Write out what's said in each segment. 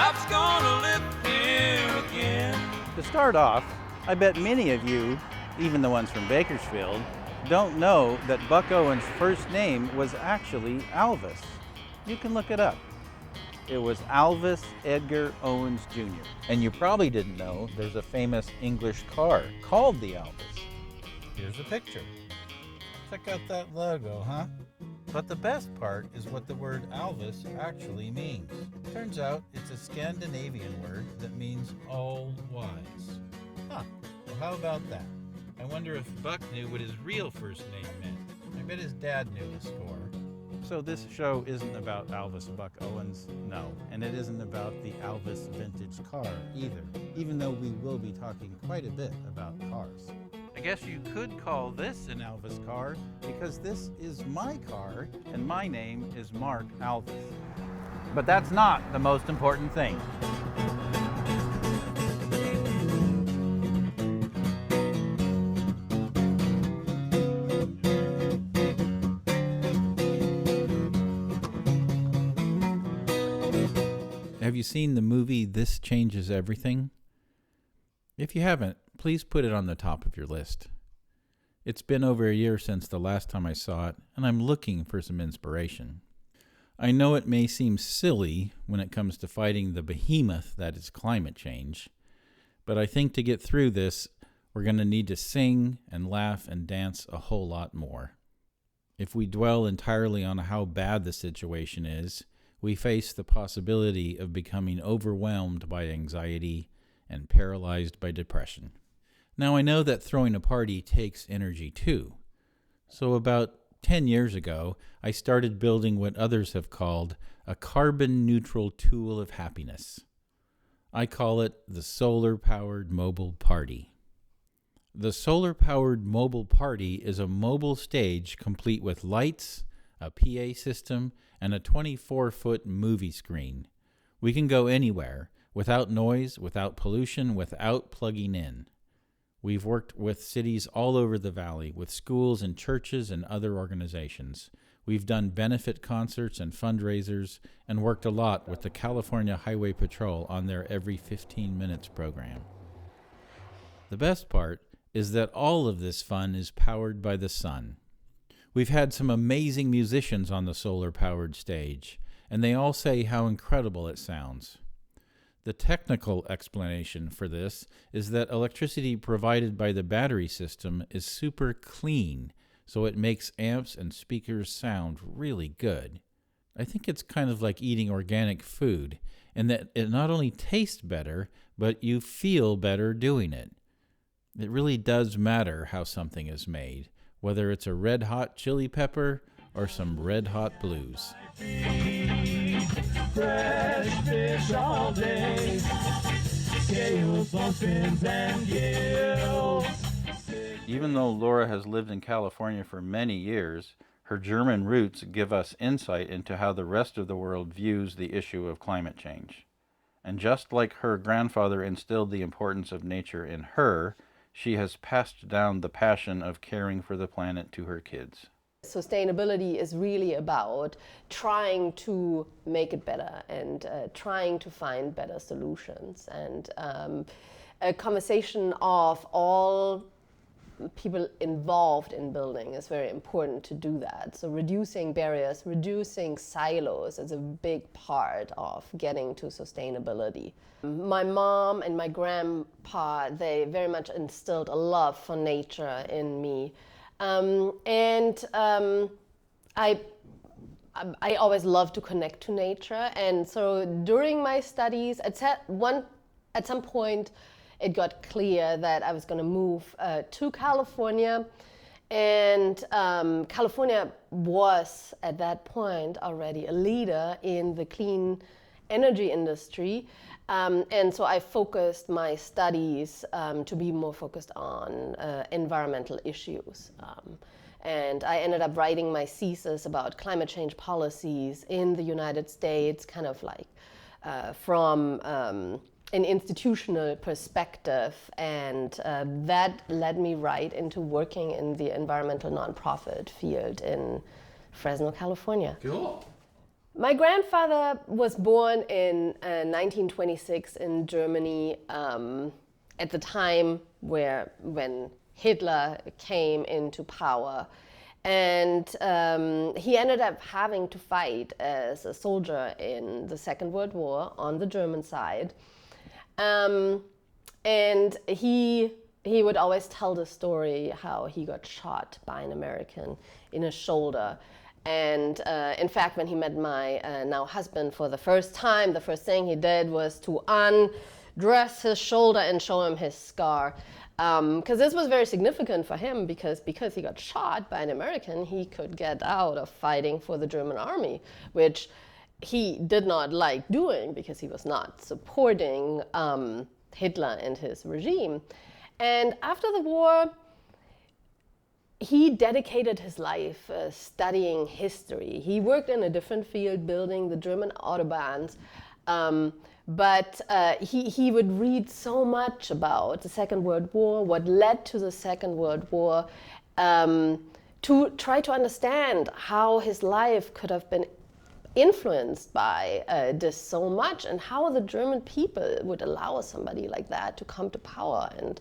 God's gonna lift him again. To start off, I bet many of you, even the ones from Bakersfield, don't know that Buck Owens' first name was actually Alvis. You can look it up. It was Alvis Edgar Owens Jr. And you probably didn't know there's a famous English car called the Alvis. Here's a picture. Check out that logo, huh? But the best part is what the word Alvis actually means. Turns out it's a Scandinavian word that means all wise. Huh, well how about that? I wonder if Buck knew what his real first name meant. I bet his dad knew the score. So this show isn't about Alvis Buck Owens, no. And it isn't about the Alvis vintage car either, even though we will be talking quite a bit about cars. I guess you could call this an Alvis car because this is my car and my name is Mark Alvis. But that's not the most important thing. Have you seen the movie This Changes Everything? If you haven't, please put it on the top of your list. It's been over a year since the last time I saw it, and I'm looking for some inspiration. I know it may seem silly when it comes to fighting the behemoth that is climate change, but I think to get through this, we're going to need to sing and laugh and dance a whole lot more. If we dwell entirely on how bad the situation is, we face the possibility of becoming overwhelmed by anxiety and paralyzed by depression. Now, I know that throwing a party takes energy too. So about 10 years ago, I started building what others have called a carbon-neutral tool of happiness. I call it the solar-powered mobile party. The solar-powered mobile party is a mobile stage complete with lights, a PA system, and a 24-foot movie screen. We can go anywhere, without noise, without pollution, without plugging in. We've worked with cities all over the valley, with schools and churches and other organizations. We've done benefit concerts and fundraisers, and worked a lot with the California Highway Patrol on their Every 15 Minutes program. The best part is that all of this fun is powered by the sun. We've had some amazing musicians on the solar-powered stage, and they all say how incredible it sounds. The technical explanation for this is that electricity provided by the battery system is super clean, so it makes amps and speakers sound really good. I think it's kind of like eating organic food, in that it not only tastes better, but you feel better doing it. It really does matter how something is made, whether it's a red-hot chili pepper or some red-hot blues. Fresh fish all day, scales on fins and gills. Even though Laura has lived in California for many years, her German roots give us insight into how the rest of the world views the issue of climate change. And just like her grandfather instilled the importance of nature in her, she has passed down the passion of caring for the planet to her kids. Sustainability is really about trying to make it better and trying to find better solutions, and a conversation of all people involved in building is very important to do that. So reducing barriers, reducing silos is a big part of getting to sustainability. My mom and my grandpa, they very much instilled a love for nature in me. I always love to connect to nature, and so during my studies, at some point, it got clear that I was going to move to California, and California was at that point already a leader in the clean energy industry, and so I focused my studies to be more focused on environmental issues. And I ended up writing my thesis about climate change policies in the United States, kind of like from an institutional perspective, and that led me right into working in the environmental nonprofit field in Fresno, California. Cool. My grandfather was born in 1926 in Germany, at the time when Hitler came into power. And he ended up having to fight as a soldier in the Second World War on the German side. And he would always tell the story how he got shot by an American in his shoulder. And in fact, when he met my now husband for the first time, the first thing he did was to undress his shoulder and show him his scar. Because this was very significant for him because he got shot by an American, he could get out of fighting for the German army, which he did not like doing because he was not supporting Hitler and his regime. And after the war, he dedicated his life studying history. He worked in a different field, building the German autobahns. But he would read so much about the Second World War, what led to the Second World War, to try to understand how his life could have been influenced by this so much, and how the German people would allow somebody like that to come to power and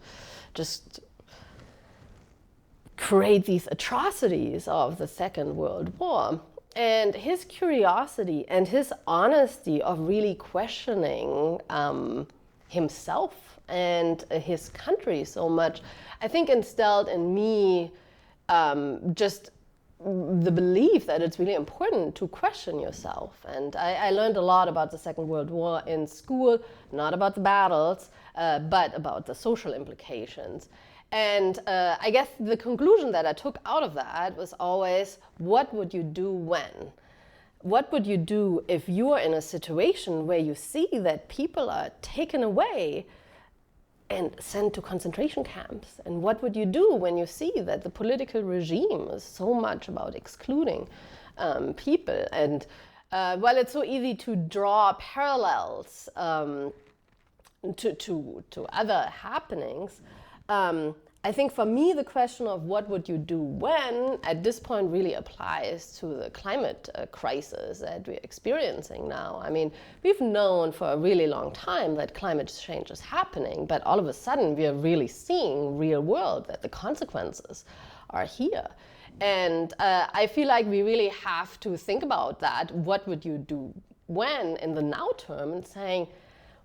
just create these atrocities of the Second World War. And his curiosity and his honesty of really questioning himself and his country so much, I think instilled in me just the belief that it's really important to question yourself. And I learned a lot about the Second World War in school, not about the battles, but about the social implications. And I guess the conclusion that I took out of that was always, what would you do when? What would you do if you are in a situation where you see that people are taken away and sent to concentration camps? And what would you do when you see that the political regime is so much about excluding people? And well, it's so easy to draw parallels to other happenings. I think for me, the question of what would you do when, at this point, really applies to the climate crisis that we're experiencing now. I mean, we've known for a really long time that climate change is happening, but all of a sudden we are really seeing real world that the consequences are here. And I feel like we really have to think about that. What would you do when, in the now term, and saying,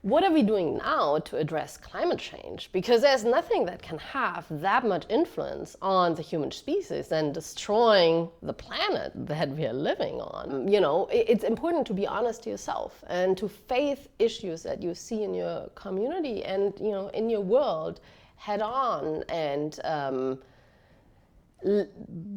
what are we doing now to address climate change? Because there's nothing that can have that much influence on the human species than destroying the planet that we are living on. You know, it's important to be honest to yourself and to face issues that you see in your community and, you know, in your world head on, and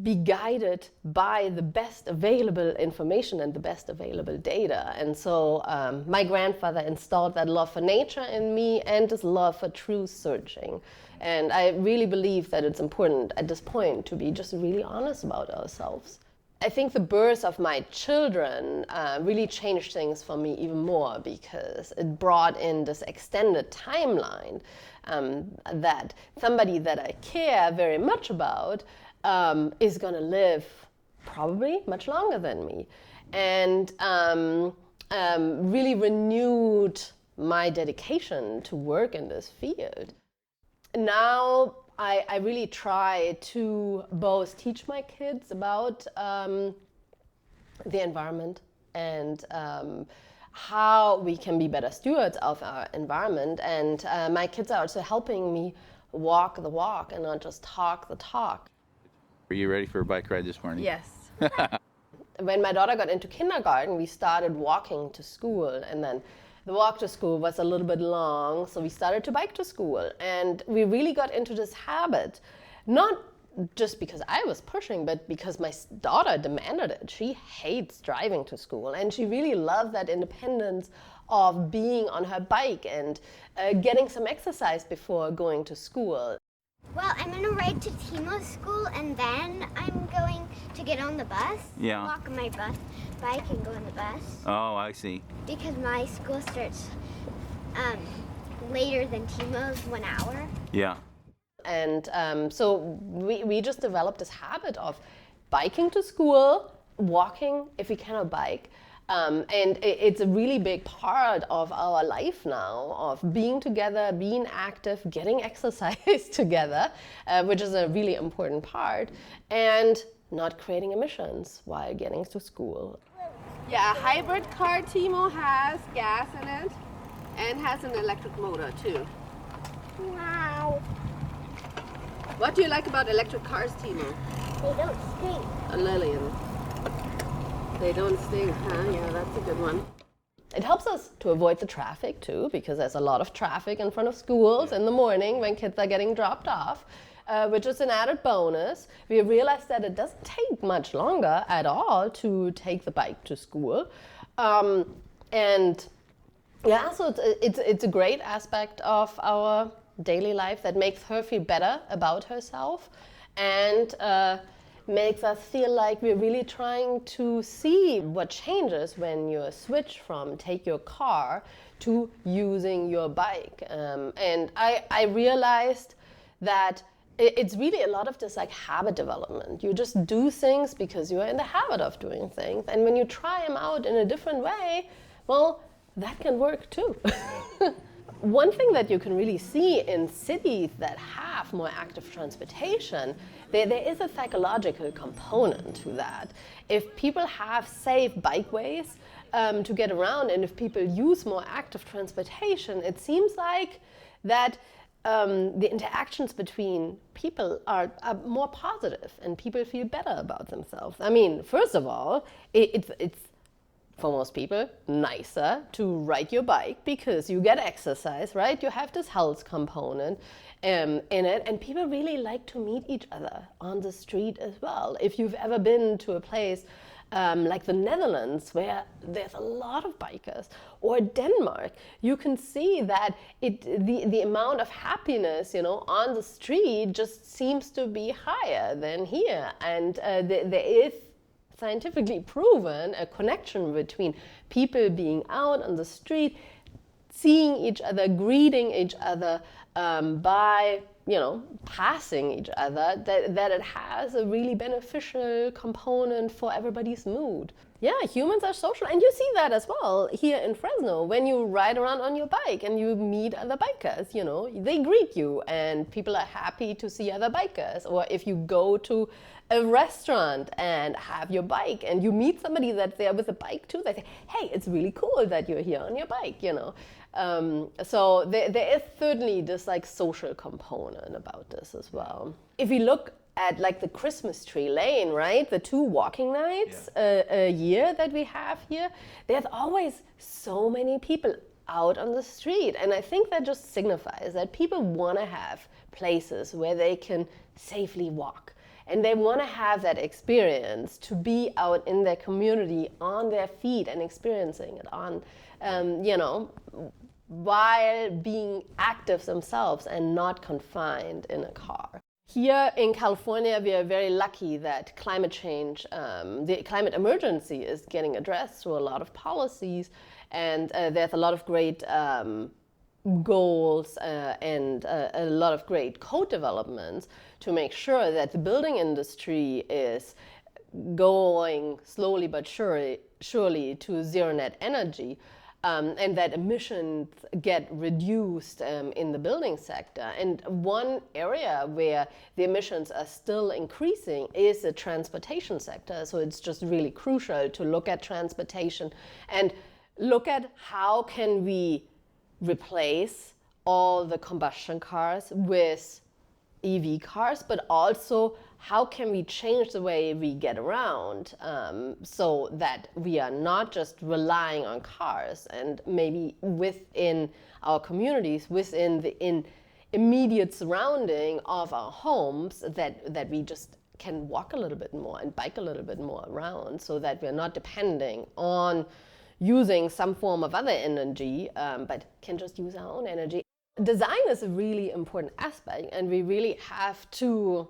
be guided by the best available information and the best available data. And so my grandfather installed that love for nature in me and this love for truth searching. And I really believe that it's important at this point to be just really honest about ourselves. I think the birth of my children really changed things for me even more, because it brought in this extended timeline that somebody that I care very much about is going to live probably much longer than me, and really renewed my dedication to work in this field. Now I really try to both teach my kids about the environment and how we can be better stewards of our environment, and my kids are also helping me walk the walk and not just talk the talk. Are you ready for a bike ride this morning? Yes. When my daughter got into kindergarten, we started walking to school, and then the walk to school was a little bit long, so we started to bike to school. And we really got into this habit, not just because I was pushing, but because my daughter demanded it. She hates driving to school, and she really loved that independence of being on her bike and getting some exercise before going to school. Well, I'm going to ride to Timo's school, and then I'm going to get on the bus, Yeah. walk on my bike and go on the bus. Oh, I see. Because my school starts later than Timo's, 1 hour. Yeah. And so we just developed this habit of biking to school, walking if we cannot bike, And it's a really big part of our life now, of being together, being active, getting exercise together, which is a really important part, and not creating emissions while getting to school. Yeah, a hybrid car, Timo, has gas in it and has an electric motor too. Wow. What do you like about electric cars, Timo? They don't stink. Lillian. They don't stink, huh? Yeah, that's a good one. It helps us to avoid the traffic too, because there's a lot of traffic in front of schools in the morning when kids are getting dropped off, which is an added bonus. We realized that it doesn't take much longer at all to take the bike to school. And yeah, so it's a great aspect of our daily life that makes her feel better about herself and makes us feel like we're really trying to see what changes when you switch from take your car to using your bike. And I realized that it's really a lot of this like habit development. You just do things because you're in the habit of doing things. And when you try them out in a different way, well, that can work too. One thing that you can really see in cities that have more active transportation, there is a psychological component to that. If people have safe bikeways to get around, and if people use more active transportation, it seems like that the interactions between people are more positive and people feel better about themselves. I mean, first of all, it's for most people, nicer to ride your bike because you get exercise, right? You have this health component in it, and people really like to meet each other on the street as well. If you've ever been to a place like the Netherlands, where there's a lot of bikers, or Denmark, you can see that the amount of happiness, on the street just seems to be higher than here, and there is scientifically proven a connection between people being out on the street, seeing each other, greeting each other by, passing each other, that it has a really beneficial component for everybody's mood. Yeah, humans are social, and you see that as well here in Fresno. When you ride around on your bike and you meet other bikers, they greet you, and people are happy to see other bikers. Or if you go to a restaurant and have your bike and you meet somebody that's there with a bike too, they say, hey, it's really cool that you're here on your bike, So there is certainly this like social component about this as well. If you look at like the Christmas tree lane, right? The 2 walking nights a year that we have here, there's always so many people out on the street. And I think that just signifies that people want to have places where they can safely walk. And they want to have that experience to be out in their community on their feet and experiencing it on, while being active themselves and not confined in a car. Here in California, we are very lucky that climate change, the climate emergency is getting addressed through a lot of policies, and there's a lot of great goals and a lot of great code developments to make sure that the building industry is going slowly but surely to zero net energy, and that emissions get reduced in the building sector. And one area where the emissions are still increasing is the transportation sector. So it's just really crucial to look at transportation and look at how can we replace all the combustion cars with EV cars, but also how can we change the way we get around so that we are not just relying on cars, and maybe within our communities, within the immediate surrounding of our homes, that we just can walk a little bit more and bike a little bit more around, so that we're not depending on using some form of other energy, but can just use our own energy. Design is a really important aspect, and we really have to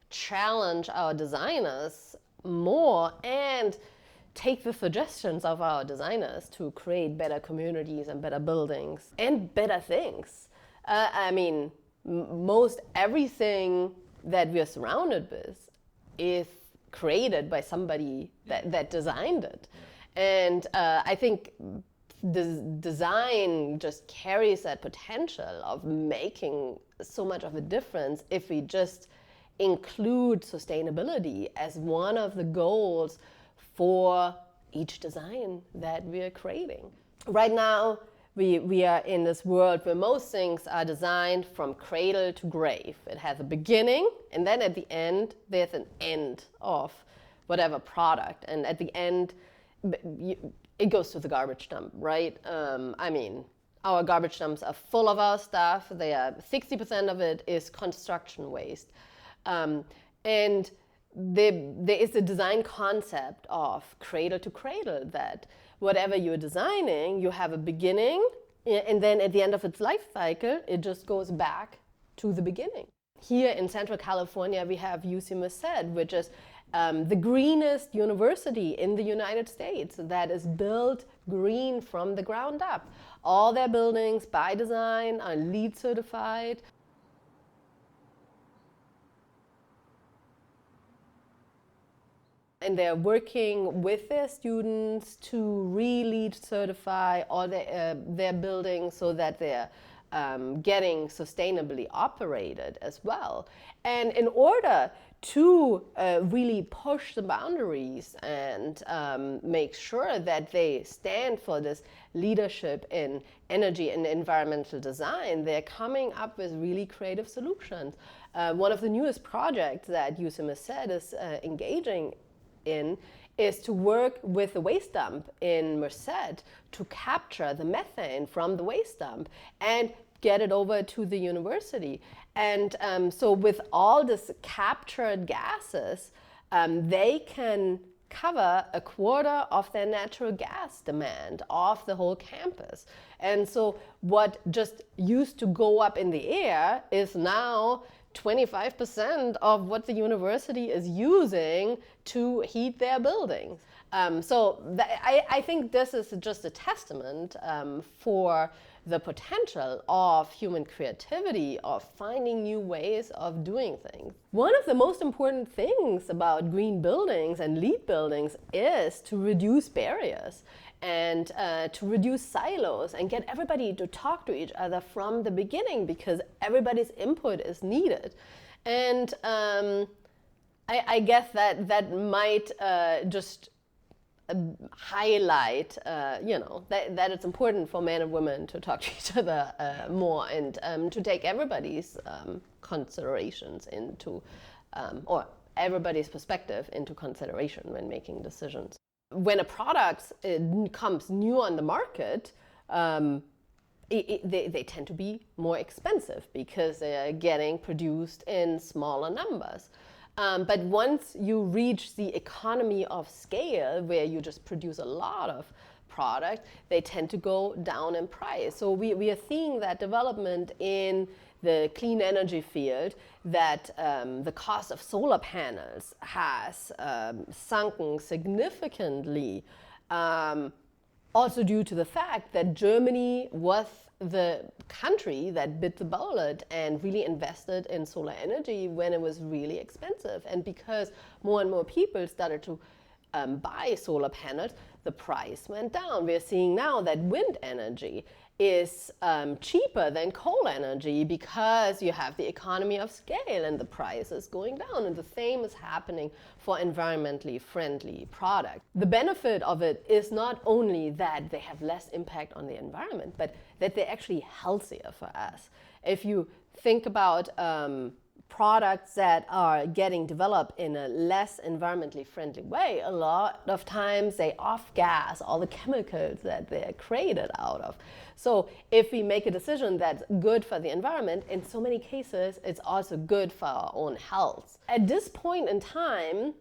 challenge our designers more and take the suggestions of our designers to create better communities and better buildings and better things. Most everything that we're surrounded with is created by somebody that designed it. And I think design just carries that potential of making so much of a difference if we just include sustainability as one of the goals for each design that we are creating. Right now, we are in this world where most things are designed from cradle to grave. It has a beginning, and then at the end, there's an end of whatever product. And at the end, it goes to the garbage dump, right? I mean, our garbage dumps are full of our stuff. 60% of it is construction waste. And there is a design concept of cradle to cradle, that whatever you're designing, you have a beginning, and then at the end of its life cycle, it just goes back to the beginning. Here in Central California, we have UC Merced, which is the greenest university in the United States that is built green from the ground up. All their buildings by design are LEED certified. And they're working with their students to re-LEED certify all their buildings so that they're getting sustainably operated as well. And in order to really push the boundaries and make sure that they stand for this leadership in energy and environmental design, they're coming up with really creative solutions. One of the newest projects that UC Merced is engaging in is to work with the waste dump in Merced to capture the methane from the waste dump and get it over to the university. And so with all this captured gases, they can cover a quarter of their natural gas demand of the whole campus. And so what just used to go up in the air is now 25% of what the university is using to heat their buildings. I think this is just a testament for the potential of human creativity, of finding new ways of doing things. One of the most important things about green buildings and LEED buildings is to reduce barriers and to reduce silos and get everybody to talk to each other from the beginning, because everybody's input is needed. And I guess that might just highlight, that it's important for men and women to talk to each other more, and to take everybody's considerations into, or everybody's perspective into consideration when making decisions. When a product comes new on the market, they tend to be more expensive because they are getting produced in smaller numbers. But once you reach the economy of scale, where you just produce a lot of product, they tend to go down in price. So we are seeing that development in the clean energy field, that the cost of solar panels has sunken significantly, also due to the fact that Germany was the country that bit the bullet and really invested in solar energy when it was really expensive. And because more and more people started to buy solar panels, the price went down. We're seeing now that wind energy is cheaper than coal energy because you have the economy of scale and the price is going down. And the same is happening for environmentally friendly products. The benefit of it is not only that they have less impact on the environment, but that they're actually healthier for us. If you think about products that are getting developed in a less environmentally friendly way, a lot of times they off-gas all the chemicals that they're created out of. So if we make a decision that's good for the environment, in so many cases, it's also good for our own health. At this point in time,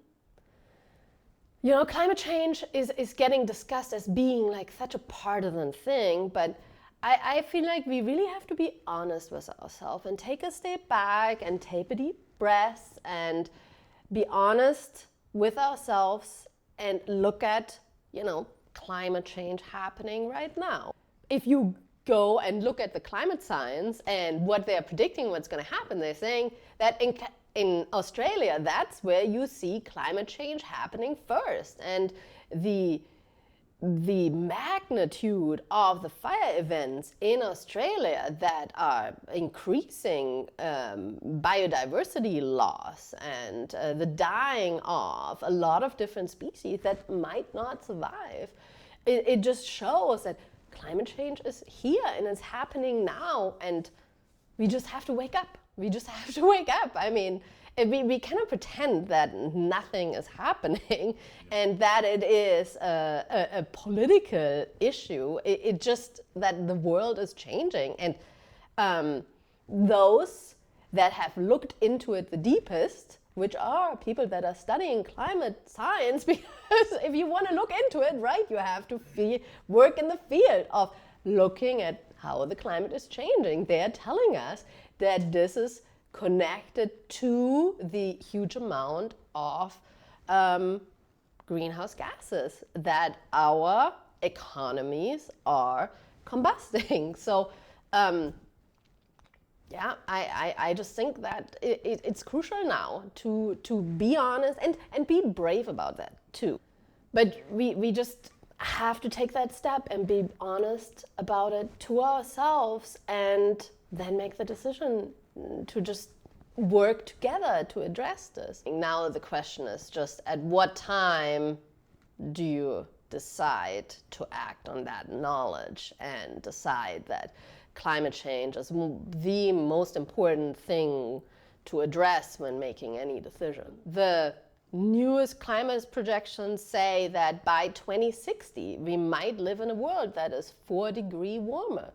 climate change is getting discussed as being like such a partisan thing, but I feel like we really have to be honest with ourselves and take a step back and take a deep breath and be honest with ourselves and look at, climate change happening right now. If you go and look at the climate science and what they're predicting what's going to happen, they're saying that in Australia, that's where you see climate change happening first. And the the magnitude of the fire events in Australia that are increasing biodiversity loss and the dying of a lot of different species that might not survive, it just shows that climate change is here and it's happening now, and we just have to wake up. We just have to wake up. I mean, we cannot pretend that nothing is happening and that it is a political issue. It just that the world is changing. And those that have looked into it the deepest, which are people that are studying climate science, because if you want to look into it, right, you have to work in the field of looking at how the climate is changing. They are telling us that this is connected to the huge amount of greenhouse gases that our economies are combusting. So yeah, I just think that it's crucial now to be honest and be brave about that too. But we just have to take that step and be honest about it to ourselves, and then make the decision to just work together to address this. Now the question is just, at what time do you decide to act on that knowledge and decide that climate change is the most important thing to address when making any decision? The newest climate projections say that by 2060 we might live in a world that is 4 degrees warmer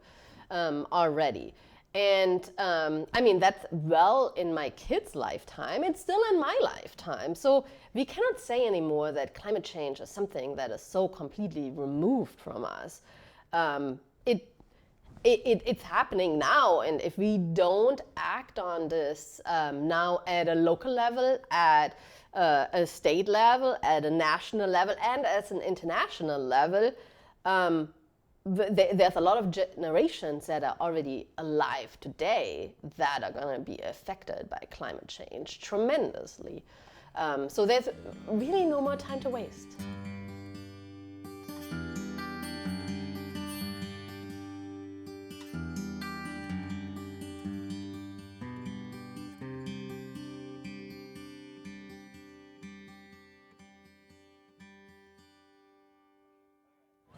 already. And I mean, that's well in my kids' lifetime. It's still in my lifetime. So we cannot say anymore that climate change is something that is so completely removed from us. It's happening now. And if we don't act on this now at a local level, at a state level, at a national level, and at an international level, there's a lot of generations that are already alive today that are going to be affected by climate change tremendously. So there's really no more time to waste.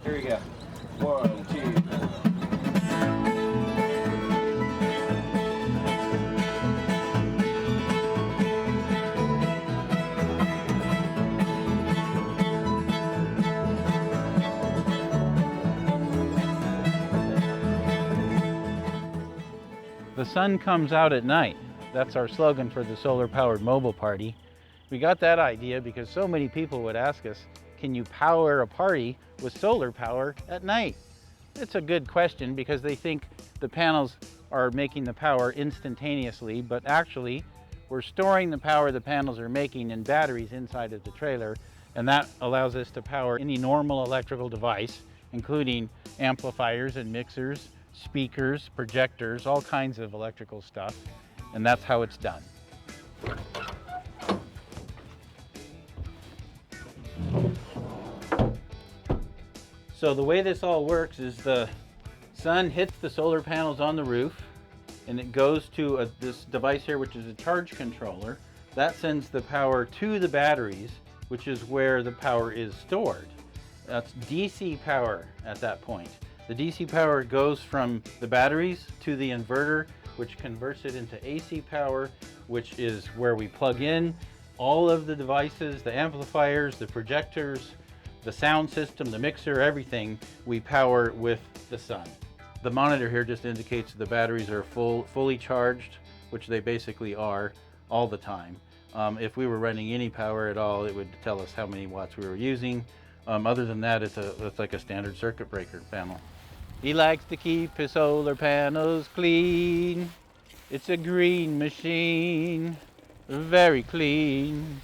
Here we go. 1, 2. The sun comes out at night. That's our slogan for the solar-powered mobile party. We got that idea because so many people would ask us, can you power a party with solar power at night? It's a good question because they think the panels are making the power instantaneously, but actually we're storing the power the panels are making in batteries inside of the trailer, and that allows us to power any normal electrical device, including amplifiers and mixers, speakers, projectors, all kinds of electrical stuff, and that's how it's done. So the way this all works is the sun hits the solar panels on the roof, and it goes to this device here, which is a charge controller. That sends the power to the batteries, which is where the power is stored. That's DC power at that point. The DC power goes from the batteries to the inverter, which converts it into AC power, which is where we plug in all of the devices, the amplifiers, the projectors, the sound system, the mixer, everything we power with the sun. The monitor here just indicates the batteries are fully charged, which they basically are all the time. If we were running any power at all, it would tell us how many watts we were using. Other than that, it's like a standard circuit breaker panel. He likes to keep his solar panels clean. It's a green machine, very clean.